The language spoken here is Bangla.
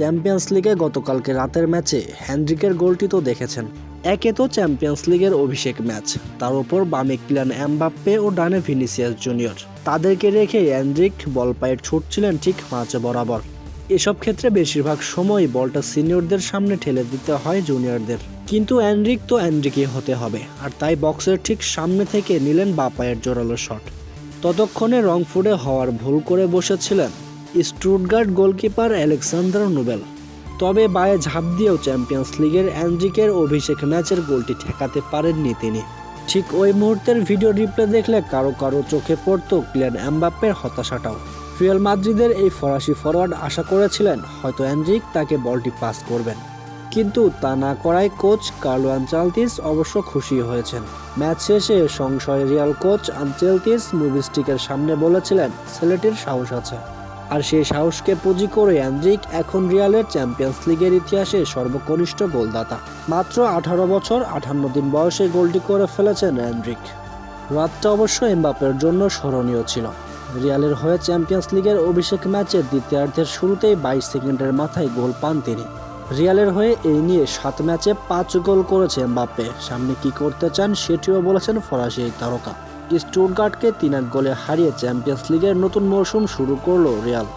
চ্যাম্পিয়ন্স লিগে গতকালকে রাতের ম্যাচে হ্যান্ড্রিকের গোলটি তো দেখেছেন। একে তো চ্যাম্পিয়ন্স লিগের অভিষেক ম্যাচ, তার উপর বামে কিলিয়ান এমবাপ্পে ও ডানে ভিনিসিয়াস জুনিয়র। তাদেরকে রেখে হ্যান্ড্রিক বল পায়ে ছুটছিলেন ঠিক মাঝে বরাবর। এসব ক্ষেত্রে বেশিরভাগ সময়ই বলটা সিনিয়রদের সামনে ঠেলে দিতে হয় জুনিয়রদের, কিন্তু হ্যান্ড্রিক তো হ্যান্ড্রিকই হতে হবে, আর তাই বক্সের ঠিক সামনে থেকে নিলেন বাঁ পায়ের জোরালো শট। ততক্ষণে রংপুরে হওয়ার ভুল করে বসেছিলেন স্টুটগার্ট গোলকিপার আলেক্সান্ডার নোবেল। তবে বায়ে ঝাঁপ দিয়েও চ্যাম্পিয়ন্স লিগের হ্যান্ড্রিকের অভিষেক ম্যাচের গোলটি ঠেকাতে পারেননি তিনি। ঠিক ওই মুহূর্তের ভিডিও রিপ্লে দেখলে কারো কারো চোখে পড়তো কিলিয়ান এমবাপ্পের হতাশাটাও। রিয়াল মাদ্রিদের এই ফরাসি ফরোয়ার্ড আশা করেছিলেন হয়তো হ্যান্ড্রিক তাকে বলটি পাস করবেন, কিন্তু তা না করায় কোচ কার্লো আনচেলত্তি অবশ্য খুশি হয়েছেন। ম্যাচ শেষে সংশয় রিয়াল কোচ আনচেলত্তি মুভিস্টিকের সামনে বলেছিলেন ছেলেটির সাহস আছে, আর সেই সাহসকে পুঁজি করে হ্যান্ড্রিক এখন রিয়ালের চ্যাম্পিয়ন্স লিগের ইতিহাসে সর্বকনিষ্ঠ গোলদাতা। মাত্র 18 বছর 58 দিন বয়সে গোলটি করে ফেলেছেন হ্যান্ড্রিক। রাতটা অবশ্য এমবাপ্পের জন্য স্মরণীয় ছিল। রিয়ালের হয়ে চ্যাম্পিয়ন্স লিগের অভিষেক ম্যাচের দ্বিতীয়ার্ধের শুরুতেই 22 সেকেন্ডের মাথায় গোল পান তিনি। রিয়ালের হয়ে এই নিয়ে 7 ম্যাচে 5 গোল করেছে এমবাপ্পে। সামনে কি করতে চান সেটিও বলেছেন ফরাসি এই তারকা। স্টুটগার্টকে 3-1 গোলে হারিয়ে চ্যাম্পিয়ন্স লিগের নতুন মৌসুম শুরু করল রিয়াল।